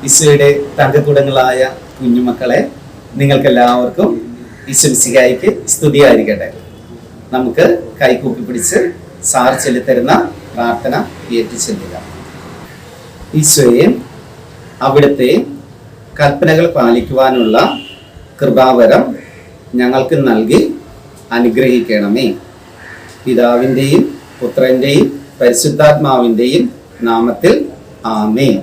ഈശോയുടെ തങ്കക്കൂടങ്ങളായ കുഞ്ഞുമക്കളെ, നിങ്ങൾക്കെല്ലാവർക്കും ഈശോ മിശിഹായ്ക്ക് സ്തുതിയായിരിക്കട്ടെ. നമുക്ക് കൈകൂപ്പി പിടിച്ച് സാർ ചൊല്ലിത്തരുന്ന പ്രാർത്ഥന ഏറ്റുചൊല്ലുക. ഈശോയെ, അവിടുത്തെ കൽപ്പനകൾ പാലിക്കുവാനുള്ള കൃപാവരം ഞങ്ങൾക്ക് നൽകി അനുഗ്രഹിക്കണമേ. പിതാവിൻ്റെയും പുത്രൻ്റെയും പരിശുദ്ധാത്മാവിൻ്റെയും നാമത്തിൽ ആമേൻ.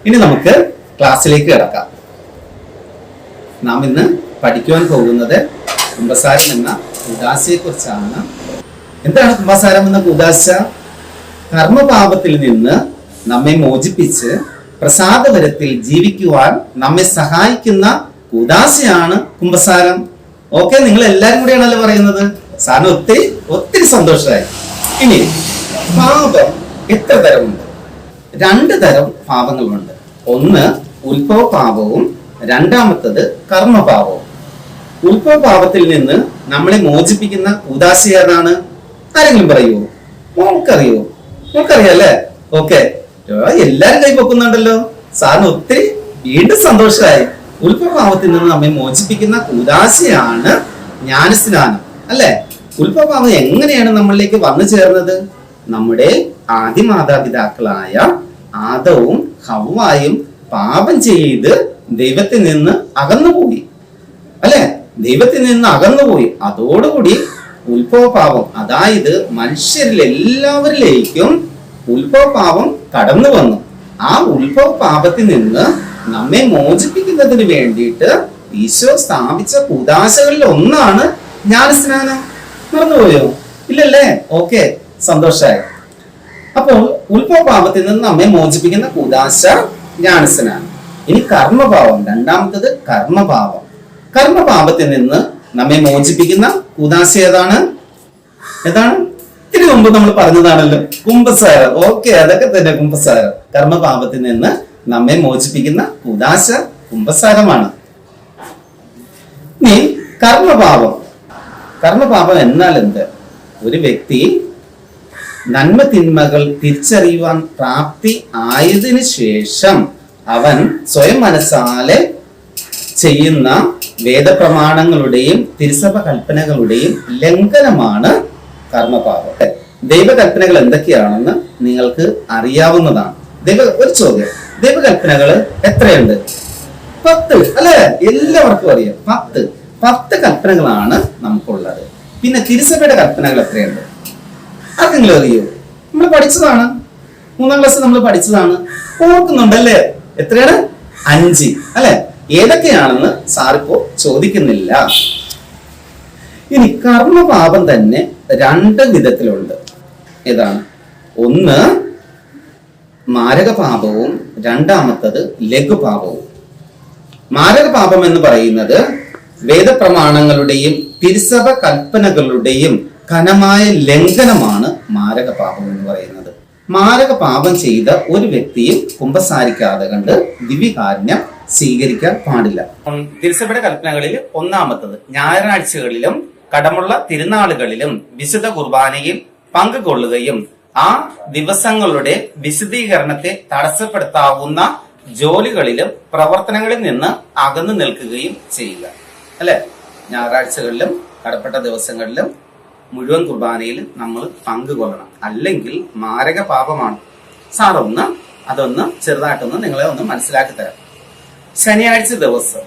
ഇനി നമുക്ക് ക്ലാസ്സിലേക്ക് കിടക്കാം. നാം ഇന്ന് പഠിക്കുവാൻ പോകുന്നത് കുമ്പസാരം എന്ന കൂദാശയെ കുറിച്ചാണ്. എന്താണ് കുമ്പസാരം എന്ന കൂദാശ? കർമ്മപാപത്തിൽ നിന്ന് നമ്മെ മോചിപ്പിച്ച് പ്രസാദവരത്തിൽ ജീവിക്കുവാൻ നമ്മെ സഹായിക്കുന്ന കൂദാശയാണ് കുമ്പസാരം. ഓക്കെ, നിങ്ങൾ എല്ലാരും കൂടെയാണല്ലോ പറയുന്നത്. സാറിന് ഒത്തിരി ഒത്തിരി സന്തോഷമായി. ഇനി പാപം എത്ര തരമുണ്ട്? 2 തരം പാപങ്ങളുണ്ട്. ഒന്ന് ഉത്ഭവ പാപവും രണ്ടാമത്തത് കർമ്മപാപവും. ഉത്ഭവ പാപത്തിൽ നിന്ന് നമ്മളെ മോചിപ്പിക്കുന്ന കൂദാശ ഏതാണ്? ആരെങ്കിലും പറയുമോ? മോൾക്കറിയോ? മോൾക്കറിയാല്ലേ? ഓക്കെ, എല്ലാരും കൈ പൊക്കുന്നുണ്ടല്ലോ. സാറിന് ഒത്തിരി വീണ്ടും സന്തോഷമായി. ഉത്ഭവ പാപത്തിൽ നിന്ന് നമ്മെ മോചിപ്പിക്കുന്ന കൂദാശയാണ് ജ്ഞാനസ്നാനം, അല്ലെ? ഉത്ഭവ പാപം എങ്ങനെയാണ് നമ്മളിലേക്ക് വന്നു ചേർന്നത്? നമ്മുടെ ആദ്യ മാതാപിതാക്കളായ ആദവും ഹവ്വായും പാപം ചെയ്ത് ദൈവത്തിൽ നിന്ന് അകന്നുപോയി, അല്ലെ? ദൈവത്തിൽ നിന്ന് അകന്നുപോയി. അതോടുകൂടി ഉത്ഭവ പാപം, അതായത് മനുഷ്യരിൽ എല്ലാവരിലേക്കും ഉത്ഭവ പാപം കടന്നു വന്നു. ആ ഉത്ഭവ പാപത്തിൽ നിന്ന് നമ്മെ മോചിപ്പിക്കുന്നതിന് വേണ്ടിയിട്ട് ഈശോ സ്ഥാപിച്ച കൂദാശകളിൽ ഒന്നാണ് ജ്ഞാനസ്നാനം. മറന്നുപോയോ? ഇല്ലല്ലേ? ഓക്കെ, സന്തോഷായി. അപ്പോൾ ഉത്ഭവ പാപത്തിൽ നിന്ന് നമ്മെ മോചിപ്പിക്കുന്ന കൂദാശ ജ്ഞാനസ്നാനം. ഇനി കർമ്മപാപം, രണ്ടാമത്തത് കർമ്മപാപം. കർമ്മപാപത്തിൽ നിന്ന് നമ്മെ മോചിപ്പിക്കുന്ന കൂദാശ ഏതാണ്? ഇതിനു മുമ്പ് നമ്മൾ പറഞ്ഞതാണല്ലോ, കുമ്പസാരം. ഓക്കെ, അതൊക്കെ തന്നെ കുമ്പസാരം. കർമ്മപാപത്തിൽ നിന്ന് നമ്മെ മോചിപ്പിക്കുന്ന കൂദാശ കുമ്പസാരമാണ്. ഇനി കർമ്മപാപം. കർമ്മപാപം എന്നാൽ എന്ത്? ഒരു വ്യക്തി നന്മ തിന്മകൾ തിരിച്ചറിയുവാൻ പ്രാപ്തി ആയതിനു ശേഷം അവൻ സ്വയം മനസ്സാലെ ചെയ്യുന്ന വേദപ്രമാണങ്ങളുടെയും തിരുസഭ കൽപ്പനകളുടെയും ലംഘനമാണ് കർമ്മപാപം. ദൈവകൽപ്പനകൾ എന്തൊക്കെയാണെന്ന് നിങ്ങൾക്ക് അറിയാവുന്നതാണ്. ഒരു ചോദ്യം, ദൈവകൽപ്പനകൾ എത്രയുണ്ട്? 10, അല്ലെ? എല്ലാവർക്കും അറിയാം. 10 കൽപ്പനകളാണ് നമുക്കുള്ളത്. പിന്നെ തിരുസഭയുടെ കൽപ്പനകൾ എത്രയുണ്ട്? ആർക്കെങ്കിലും അറിയോ? നമ്മൾ പഠിച്ചതാണ്, 3ാം ക്ലാസ്സിൽ നമ്മൾ പഠിച്ചതാണ്. ഓർക്കുന്നുണ്ടല്ലേ? എത്രയാണ്? 5, അല്ലെ? ഏതൊക്കെയാണെന്ന് സാറിപ്പോ ചോദിക്കുന്നില്ല. ഇനി കർമ്മപാപം തന്നെ 2 വിധത്തിലുണ്ട്. ഏതാണ്? ഒന്ന് മാരകപാപവും രണ്ടാമത്തത് ലഘുപാപവും. മാരകപാപം എന്ന് പറയുന്നത് വേദപ്രമാണങ്ങളുടെയും തിരുസഭ കൽപ്പനകളുടെയും ഘനമായ ലംഘനമാണ് മാരകപാപം എന്ന് പറയുന്നത്. മാരകപാപം ചെയ്ത ഒരു വ്യക്തിയും കുമ്പസാരിക്കാതെ കണ്ട് ദിവ്യകാരുണ്യം സ്വീകരിക്കാൻ പാടില്ല. തിരുസഭയുടെ കൽപ്പനകളിൽ ഒന്നാമത്തത് ഞായറാഴ്ചകളിലും കടമുള്ള തിരുനാളുകളിലും വിശുദ്ധ കുർബാനയിൽ പങ്കുകൊള്ളുകയും ആ ദിവസങ്ങളുടെ വിശദീകരണത്തെ തടസ്സപ്പെടുത്താവുന്ന ജോലികളിലും പ്രവർത്തനങ്ങളിൽ നിന്ന് അകന്നു നിൽക്കുകയും ചെയ്യുക, അല്ലെ? ഞായറാഴ്ചകളിലും കടപ്പെട്ട ദിവസങ്ങളിലും മുഴുവൻ കുർബാനയിൽ നമ്മൾ പങ്കുകൊള്ളണം, അല്ലെങ്കിൽ മാരക പാപമാണ്. സാറൊന്ന് അതൊന്ന് ചെറുതായിട്ടൊന്ന് നിങ്ങളെ ഒന്ന് മനസ്സിലാക്കി തരാം. ശനിയാഴ്ച ദിവസം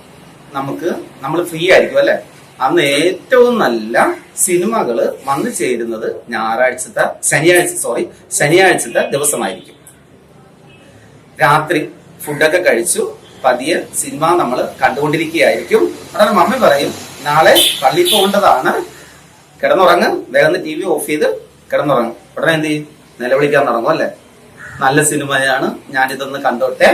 നമ്മൾ ഫ്രീ ആയിരിക്കും, അല്ലെ? അന്ന് ഏറ്റവും നല്ല സിനിമകൾ വന്നു ചേരുന്നത് ശനിയാഴ്ചത്തെ ദിവസമായിരിക്കും. രാത്രി ഫുഡൊക്കെ കഴിച്ചു പതിയെ സിനിമ നമ്മൾ കണ്ടുകൊണ്ടിരിക്കുകയായിരിക്കും. ഉടനെ മമ്മി പറയും, നാളെ പള്ളിയിൽ പോകേണ്ടതാണ്, കിടന്നുറങ്ങ്, വേഗം TV ഓഫ് ചെയ്ത് കിടന്നുറങ്ങും. ഉടനെ എന്ത് ചെയ്യും? നിലവിളിക്കാൻ തുടങ്ങും, അല്ലെ? നല്ല സിനിമയാണ്, ഞാനിതൊന്ന് കണ്ടോട്ടെ,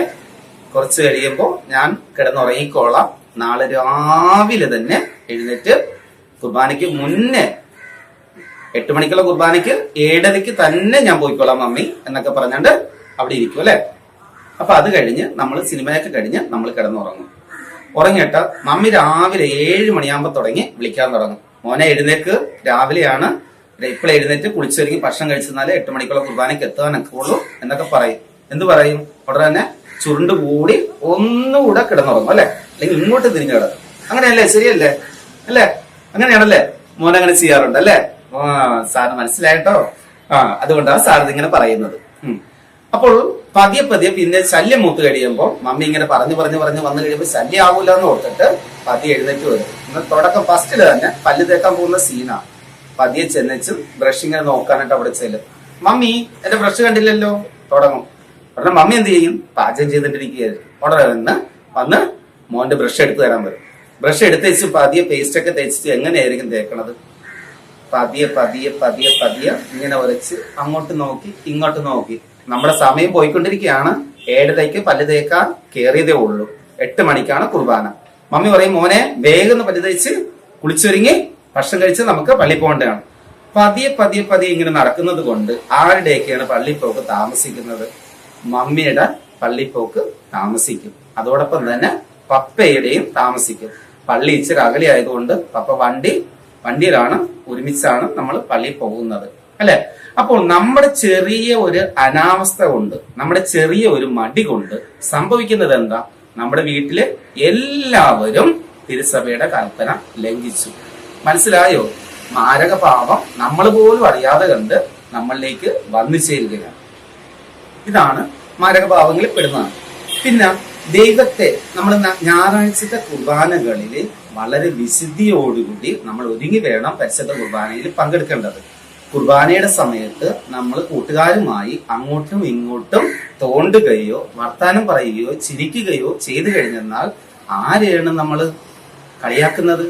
കുറച്ച് കഴിയുമ്പോൾ ഞാൻ കിടന്നുറങ്ങിക്കോളാം, നാളെ രാവിലെ തന്നെ എഴുന്നേറ്റ് കുർബാനയ്ക്ക് മുന്നേ 8 മണിക്കുള്ള കുർബാനയ്ക്ക് 7:30 തന്നെ ഞാൻ പോയിക്കോളാം മമ്മി എന്നൊക്കെ പറഞ്ഞാണ്ട് അവിടെ ഇരിക്കും, അല്ലെ? അപ്പൊ അത് കഴിഞ്ഞ് നമ്മൾ സിനിമയൊക്കെ കഴിഞ്ഞ് നമ്മൾ കിടന്നുറങ്ങും. ഉറങ്ങിയിട്ട് മമ്മി രാവിലെ 7 മണിയാകുമ്പോ തുടങ്ങി വിളിക്കാൻ തുടങ്ങും. മോനെ എഴുന്നേക്ക്, രാവിലെയാണ്, ഇപ്പോൾ എഴുന്നേറ്റ് കുളിച്ചൊരുങ്ങി ഭക്ഷണം കഴിച്ചെന്നാലേ 8 മണിക്കുള്ള കുർബാനയ്ക്ക് എത്താനൊക്കെ ഉള്ളൂ എന്നൊക്കെ പറയും. എന്ത് പറയും? ഉടനെ തന്നെ ചുരുണ്ടുകൂടി ഒന്നുകൂടെ കിടന്നുറങ്ങും അല്ലെ, അല്ലെങ്കിൽ ഇങ്ങോട്ട് തിരിഞ്ഞു കിടക്കും. അങ്ങനെയല്ലേ? ശരിയല്ലേ? അല്ലേ? അങ്ങനെയാണല്ലേ? മോൻ അങ്ങനെ ചെയ്യാറുണ്ട് അല്ലേ? സാറിന് മനസ്സിലായിട്ടോ? അതുകൊണ്ടാണ് സാർ ഇതിങ്ങനെ പറയുന്നത്. അപ്പോൾ പതിയെ പതിയെ പിന്നെ ശല്യം മൂത്ത് കഴിയുമ്പോൾ മമ്മി ഇങ്ങനെ പറഞ്ഞു വന്നു കഴിയുമ്പോൾ ശല്യം ആവൂല എന്ന് ഓർത്തിട്ട് പതിയെ എഴുന്നേറ്റ് വരും. തുടക്കം ഫസ്റ്റില് തന്നെ പല്ല് തേക്കാൻ പോകുന്ന സീനാ. പതിയെ ചെന്നിച്ച് ബ്രഷ് ഇങ്ങനെ നോക്കാനായിട്ട് അവിടെ ചെല്ലും. മമ്മി എന്റെ ബ്രഷ് കണ്ടില്ലല്ലോ തുടങ്ങും. ഉടനെ മമ്മി എന്ത് ചെയ്യും? പാചകം ചെയ്തിട്ടിരിക്കുകയായിരുന്നു. ഉടനെ വന്ന് മോന്റെ ബ്രഷ് എടുത്ത് തരാൻ വരും. ബ്രഷ് എടുത്ത് വെച്ച് പതിയെ പേസ്റ്റ് ഒക്കെ തേച്ചിട്ട് എങ്ങനെയായിരിക്കും തേക്കണത്? പതിയെ ഇങ്ങനെ ഉരച്ച് അങ്ങോട്ട് നോക്കി ഇങ്ങോട്ട് നോക്കി. നമ്മുടെ സമയം പോയിക്കൊണ്ടിരിക്കുകയാണ്. 7:30 പല്ല് തേക്കാൻ കയറിയതേ ഉള്ളൂ. 8 മണിക്കാണ് കുർബാന. മമ്മി പറയും, മോനെ വേഗം പല്ല് തേച്ച് കുളിച്ചൊരുങ്ങി ഭക്ഷണം കഴിച്ച് നമുക്ക് പള്ളി പോകേണ്ടതാണ്. പതിയെ ഇങ്ങനെ നടക്കുന്നത് കൊണ്ട് ആരുടെയൊക്കെയാണ് പള്ളിപ്പോക്ക് താമസിക്കുന്നത്? മമ്മിയുടെ പള്ളിപ്പോക്ക് താമസിക്കും. അതോടൊപ്പം തന്നെ പപ്പയുടെയും താമസിക്കും. പള്ളി ഇച്ചിരി അകലെ ആയതുകൊണ്ട് പപ്പ വണ്ടിയിലാണ്, ഒരുമിച്ചാണ് നമ്മൾ പള്ളിയിൽ പോകുന്നത് അല്ലെ. അപ്പോൾ നമ്മുടെ ചെറിയ ഒരു അനാവസ്ഥ കൊണ്ട്, നമ്മുടെ ചെറിയ ഒരു മടി കൊണ്ട് സംഭവിക്കുന്നത് എന്താ? നമ്മുടെ വീട്ടില് എല്ലാവരും തിരുസഭയുടെ കൽപ്പന ലംഘിച്ചു. മനസ്സിലായോ? മാരക പാപം നമ്മൾ പോലും അറിയാതെ കണ്ട് നമ്മളിലേക്ക് വന്നു ചേരുകയാണ്. ഇതാണ് മാരക പാപങ്ങളിൽ പെടുന്നതാണ്. പിന്നെ ദൈവത്തെ നമ്മൾ ഞായറാഴ്ചത്തെ കുർബാനകളിൽ വളരെ വിശുദ്ധിയോടുകൂടി നമ്മൾ ഒരുങ്ങി വേണം പരിശുദ്ധ കുർബാനയിൽ പങ്കെടുക്കേണ്ടത്. കുർബാനയുടെ സമയത്ത് നമ്മൾ കൂട്ടുകാരുമായി അങ്ങോട്ടും ഇങ്ങോട്ടും തോണ്ടുകയോ വർത്താനം പറയുകയോ ചിരിക്കുകയോ ചെയ്തു കഴിഞ്ഞെന്നാൽ ആരെയാണ് നമ്മൾ കളിയാക്കുന്നത്?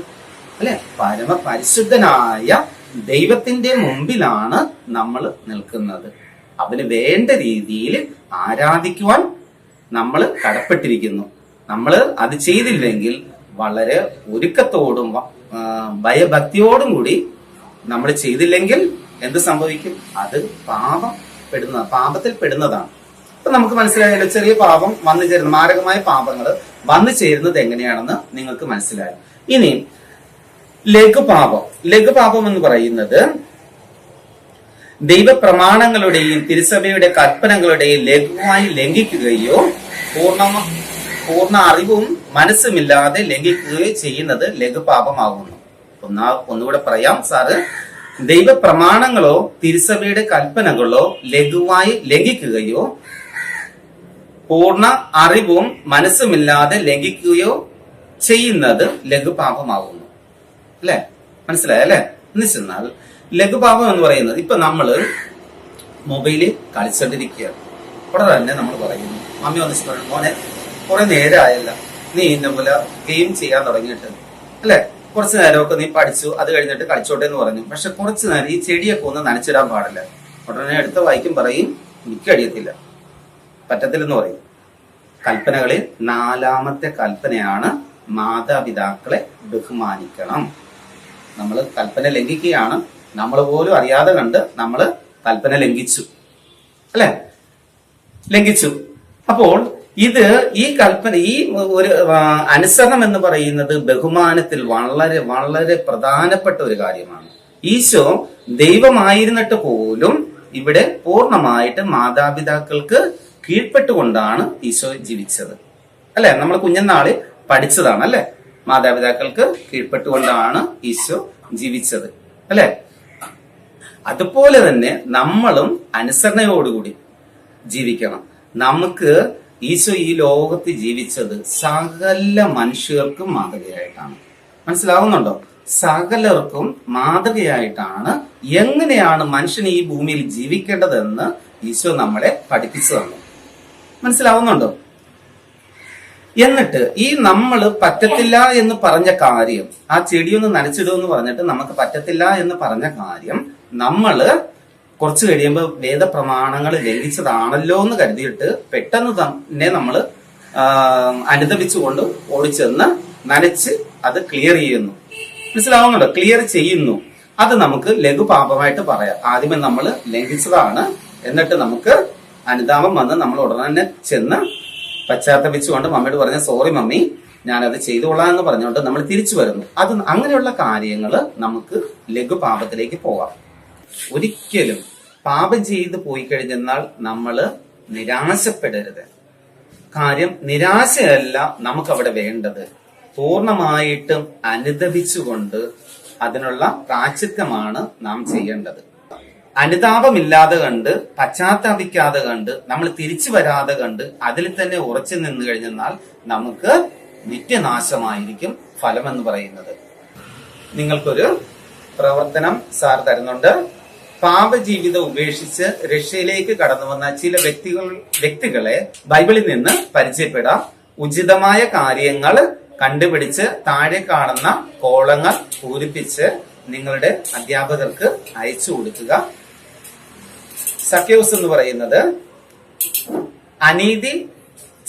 അല്ലെ? പരമ പരിശുദ്ധനായ ദൈവത്തിന്റെ മുമ്പിലാണ് നമ്മൾ നിൽക്കുന്നത്. അവന് വേണ്ട രീതിയിൽ ആരാധിക്കുവാൻ നമ്മൾ കടപ്പെട്ടിരിക്കുന്നു. നമ്മൾ അത് ചെയ്തില്ലെങ്കിൽ വളരെ ഒരുക്കത്തോടും ഭയഭക്തിയോടും കൂടി നമ്മൾ ചെയ്തില്ലെങ്കിൽ എന്ത് സംഭവിക്കും? അത് പാപത്തിൽ പെടുന്നതാണ്. അപ്പൊ നമുക്ക് മനസ്സിലായല്ലോ, ചെറിയ പാപം വന്നു ചേരുന്ന മാരകമായ പാപങ്ങൾ വന്നു ചേരുന്നത് എങ്ങനെയാണെന്ന് നിങ്ങൾക്ക് മനസ്സിലായി. ഇനി ലഘുപാപം എന്ന് പറയുന്നത് ദൈവപ്രമാണങ്ങളുടെയും തിരുസഭയുടെ കൽപ്പനകളുടെയും ലഘുവായി ലംഘിക്കുകയോ പൂർണ്ണ അറിവും മനസ്സുമില്ലാതെ ലംഘിക്കുകയോ ചെയ്യുന്നത് ലഘുപാപമാകുന്നു. ഒന്നുകൂടെ പറയാം സാറ്. ദൈവപ്രമാണങ്ങളോ തിരുസഭയുടെ കൽപ്പനകളോ ലഘുവായി ലംഘിക്കുകയോ പൂർണ്ണ അറിവും മനസ്സുമില്ലാതെ ലംഘിക്കുകയോ ചെയ്യുന്നത് ലഘുപാപമാകുന്നു. അല്ലെ? മനസ്സിലായല്ലേ? എന്ന് ചെന്നാൽ ലഘുപാപം എന്ന് പറയുന്നത്, ഇപ്പൊ നമ്മള് മൊബൈലിൽ കളിച്ചോണ്ടിരിക്കുകയാണ്. അവിടെ തന്നെ നമ്മൾ പറയുന്നു, മമ്മി വന്ന് മോനെ കുറെ നേരമായല്ല നീ ഇന്ന പോലെ ഗെയിം ചെയ്യാൻ തുടങ്ങിയിട്ട് അല്ലെ, കുറച്ചു നേരമൊക്കെ നീ പഠിച്ചു, അത് കഴിഞ്ഞിട്ട് കളിച്ചോട്ടെ എന്ന് പറഞ്ഞു. പക്ഷെ കുറച്ചു നേരം ഈ ചെടിയൊക്കെ ഒന്ന് നനച്ചിടാൻ പാടില്ല. ഉടനെ അടുത്ത വായിക്കും പറയും എനിക്കടിയത്തില്ല, പറ്റത്തില്ലെന്ന് പറയും. കൽപ്പനകളിൽ 4ാമത്തെ കൽപ്പനയാണ് മാതാപിതാക്കളെ ബഹുമാനിക്കണം. നമ്മൾ കൽപ്പന ലംഘിക്കുകയാണ്. നമ്മൾ പോലും അറിയാതെ കണ്ട് നമ്മൾ കൽപ്പന ലംഘിച്ചു അല്ലെ, ലംഘിച്ചു. അപ്പോൾ ഈ കൽപ്പന, ഈ ഒരു അനുസരണം എന്ന് പറയുന്നത് ബഹുമാനത്തിൽ വളരെ വളരെ പ്രധാനപ്പെട്ട ഒരു കാര്യമാണ്. ഈശോ ദൈവമായിരുന്നിട്ട് പോലും ഇവിടെ പൂർണ്ണമായിട്ട് മാതാപിതാക്കൾക്ക് കീഴ്പ്പെട്ടുകൊണ്ടാണ് ഈശോ ജീവിച്ചത് അല്ലെ. നമ്മൾ കുഞ്ഞനാളി പഠിച്ചതാണ് അല്ലെ, മാതാപിതാക്കൾക്ക് കീഴ്പ്പെട്ടുകൊണ്ടാണ് ഈശോ ജീവിച്ചത് അല്ലെ. അതുപോലെ തന്നെ നമ്മളും അനുസരണയോടുകൂടി ജീവിക്കണം. നമുക്ക് ഈശോ ഈ ലോകത്ത് ജീവിച്ചത് സകല മനുഷ്യർക്കും മാതൃകയായിട്ടാണ്. മനസ്സിലാവുന്നുണ്ടോ? സകലർക്കും മാതൃകയായിട്ടാണ് എങ്ങനെയാണ് മനുഷ്യൻ ഈ ഭൂമിയിൽ ജീവിക്കേണ്ടതെന്ന് ഈശോ നമ്മളെ പഠിപ്പിച്ചു തന്നു. മനസ്സിലാവുന്നുണ്ടോ? എന്നിട്ട് ഈ നമ്മൾ പറ്റത്തില്ല എന്ന് പറഞ്ഞ കാര്യം, ആ ചെടിയൊന്ന് നനച്ചിടുമെന്ന് പറഞ്ഞിട്ട് നമുക്ക് പറ്റത്തില്ല എന്ന് പറഞ്ഞ കാര്യം നമ്മള് കുറച്ച് കഴിയുമ്പോൾ വേദപ്രമാണങ്ങൾ ലംഘിച്ചതാണല്ലോ എന്ന് കരുതിയിട്ട് പെട്ടെന്ന് തന്നെ നമ്മൾ അനുദപിച്ചുകൊണ്ട് ഓടിച്ചെന്ന് നനച്ച് അത് ക്ലിയർ ചെയ്യുന്നു. മനസ്സിലാവുന്നുണ്ടോ? ക്ലിയർ ചെയ്യുന്നു. അത് നമുക്ക് ലഘുപാപമായിട്ട് പറയാം. ആദ്യമേ നമ്മൾ ലംഘിച്ചതാണ്, എന്നിട്ട് നമുക്ക് അനുതാപം വന്ന് നമ്മൾ ഉടനെ ചെന്ന് പശ്ചാത്തപിച്ചുകൊണ്ട് മമ്മിയോട് പറഞ്ഞ സോറി മമ്മി ഞാനത് ചെയ്തുകൊള്ളാം എന്ന് പറഞ്ഞുകൊണ്ട് നമ്മൾ തിരിച്ചു വരുന്നു. അത് അങ്ങനെയുള്ള കാര്യങ്ങൾ നമുക്ക് ലഘുപാപത്തിലേക്ക് പോവാം. ഒരിക്കലും പാപം ചെയ്ത് പോയി കഴിഞ്ഞാൽ നമ്മൾ നിരാശപ്പെടരുത്. കാര്യം നിരാശയല്ല നമുക്കവിടെ വേണ്ടത്, പൂർണ്ണമായിട്ടും അനുദപിച്ചുകൊണ്ട് അതിനുള്ള പ്രായശ്ചിത്തമാണ് നാം ചെയ്യേണ്ടത്. അനുതാപമില്ലാതെ കണ്ട്, പശ്ചാത്താപിക്കാതെ കണ്ട്, നമ്മൾ തിരിച്ചു വരാതെ കണ്ട് അതിൽ തന്നെ ഉറച്ചു നിന്ന് കഴിഞ്ഞാൽ നമുക്ക് നിത്യനാശമായിരിക്കും ഫലമെന്ന് പറയുന്നത്. നിങ്ങൾക്കൊരു പ്രവർത്തനം സാർ തരുന്നുണ്ട്. പാപജീവിതം ഉപേക്ഷിച്ച് രക്ഷയിലേക്ക് കടന്നു വന്ന ചില വ്യക്തികളെ ബൈബിളിൽ നിന്ന് പരിചയപ്പെടാം. ഉചിതമായ കാര്യങ്ങൾ കണ്ടുപിടിച്ച് താഴെ കാണുന്ന കോളങ്ങൾ പൂരിപ്പിച്ച് നിങ്ങളുടെ അധ്യാപകർക്ക് അയച്ചു കൊടുക്കുക. സക്കേവൂസ് എന്ന് പറയുന്നത് അനീതി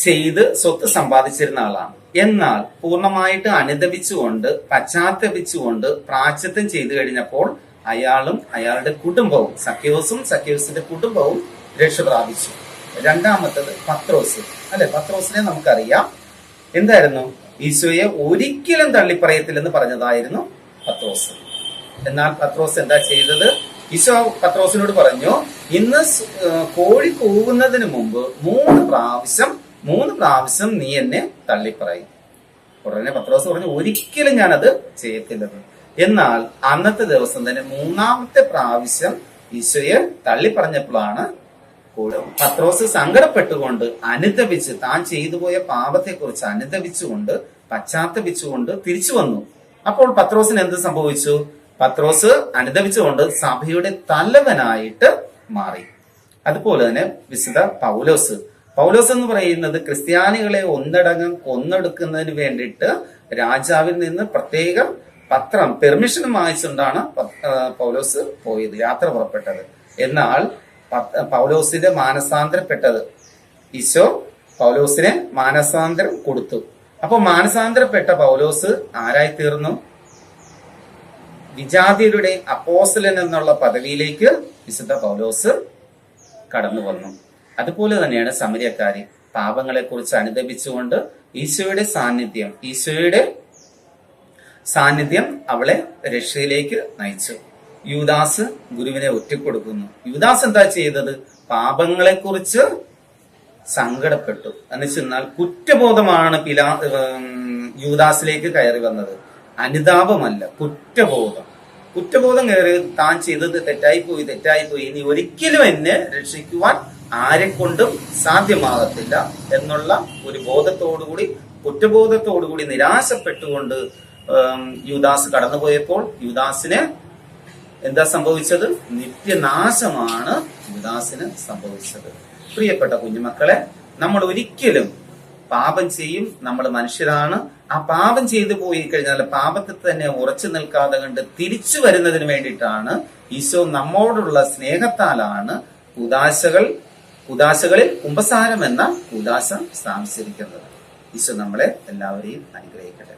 ചെയ്ത് സ്വത്ത് സമ്പാദിച്ചിരുന്ന ആളാണ്. എന്നാൽ പൂർണ്ണമായിട്ട് അനുദപിച്ചുകൊണ്ട് പശ്ചാത്തപിച്ചുകൊണ്ട് പ്രായശ്ചിത്തം ചെയ്തു കഴിഞ്ഞപ്പോൾ അയാളും അയാളുടെ കുടുംബവും, സക്കേവൂസിന്റെ കുടുംബവും രക്ഷ പ്രാപിച്ചു. രണ്ടാമത്തത് പത്രോസ്. അല്ലെ, പത്രോസിനെ നമുക്കറിയാം. എന്തായിരുന്നു? ഈശോയെ ഒരിക്കലും തള്ളിപ്പറയത്തില്ലെന്ന് പറഞ്ഞതായിരുന്നു പത്രോസ്. എന്നാൽ പത്രോസ് എന്താ ചെയ്തത്? ഈശോ പത്രോസിനോട് പറഞ്ഞു, ഇന്ന് കോഴി കൂവുന്നതിന് മുമ്പ് മൂന്ന് പ്രാവശ്യം നീ എന്നെ തള്ളിപ്പറയും. ഉടനെ പത്രോസ് പറഞ്ഞു, ഒരിക്കലും ഞാനത് ചെയ്യത്തില്ലെന്ന്. എന്നാൽ അന്നത്തെ ദിവസം തന്നെ മൂന്നാമത്തെ പ്രാവശ്യം ഈശോയെ തള്ളിപ്പറഞ്ഞപ്പോഴാണ് പത്രോസ് സങ്കടപ്പെട്ടുകൊണ്ട് അനുദപിച്ച് താൻ ചെയ്തു പോയ പാപത്തെക്കുറിച്ച് അനുദപിച്ചുകൊണ്ട് പശ്ചാത്തപിച്ചുകൊണ്ട് തിരിച്ചു വന്നു. അപ്പോൾ പത്രോസിന് എന്ത് സംഭവിച്ചു? പത്രോസ് അനുദപിച്ചുകൊണ്ട് സഭയുടെ തലവനായിട്ട് മാറി. അതുപോലെ തന്നെ വിശുദ്ധ പൗലോസ് എന്ന് പറയുന്നത് ക്രിസ്ത്യാനികളെ ഒന്നടങ്കം കൊന്നെടുക്കുന്നതിന് വേണ്ടിയിട്ട് രാജാവിൽ നിന്ന് പ്രത്യേകം പെർമിഷൻ വാങ്ങിച്ചുകൊണ്ടാണ് പൗലോസ് പോയത്, യാത്ര പുറപ്പെട്ടത്. എന്നാൽ പൗലോസിന്റെ മാനസാന്തരപ്പെട്ടത് ഈശോ പൗലോസിനെ മാനസാന്തരം കൊടുത്തു. അപ്പൊ മാനസാന്തരപ്പെട്ട പൗലോസ് ആരായി തീർന്നു? വിജാതിയരുടെ അപ്പോസ്തലൻ എന്നുള്ള പദവിയിലേക്ക് വിശുദ്ധ പൗലോസ് കടന്നു വന്നു. അതുപോലെ തന്നെയാണ് സമരിയക്കാരി പാപങ്ങളെ കുറിച്ച് അനുദപിച്ചുകൊണ്ട് ഈശോയുടെ സാന്നിധ്യം അവളെ രക്ഷയിലേക്ക് നയിച്ചു. യൂദാസ് ഗുരുവിനെ ഒറ്റക്കൊടുക്കുന്നു. യൂദാസ് എന്താ ചെയ്തത്? പാപങ്ങളെ കുറിച്ച് സങ്കടപ്പെട്ടു. എന്ന് വെച്ചാൽ കുറ്റബോധമാണ് യൂദാസിലേക്ക് കയറി വന്നത്, അനുതാപമല്ല, കുറ്റബോധം കയറി താൻ ചെയ്തത് തെറ്റായിപ്പോയി, ഇനി ഒരിക്കലും എന്നെ രക്ഷിക്കുവാൻ ആരെക്കൊണ്ടും സാധ്യമാകത്തില്ല എന്നുള്ള ഒരു കുറ്റബോധത്തോടുകൂടി നിരാശപ്പെട്ടുകൊണ്ട് യൂദാസ് കടന്നുപോയപ്പോൾ യൂദാസിന് എന്താ സംഭവിച്ചത്? നിത്യനാശമാണ് യൂദാസിന് സംഭവിച്ചത്. പ്രിയപ്പെട്ട കുഞ്ഞുമക്കളെ, നമ്മൾ ഒരിക്കലും പാപം ചെയ്യും, നമ്മൾ മനുഷ്യരാണ്. ആ പാപം ചെയ്തു പോയി കഴിഞ്ഞാൽ പാപത്തിൽ തന്നെ ഉറച്ചു നിൽക്കാതെ കണ്ട് തിരിച്ചു വരുന്നതിന് വേണ്ടിയിട്ടാണ് ഈശോ നമ്മോടുള്ള സ്നേഹത്താലാണ് കുദാശകളിൽ കുമ്പസാരം എന്ന കുദാശ സ്ഥാപിച്ചിരിക്കുന്നത്. ഈശോ നമ്മളെ എല്ലാവരെയും അനുഗ്രഹിക്കട്ടെ.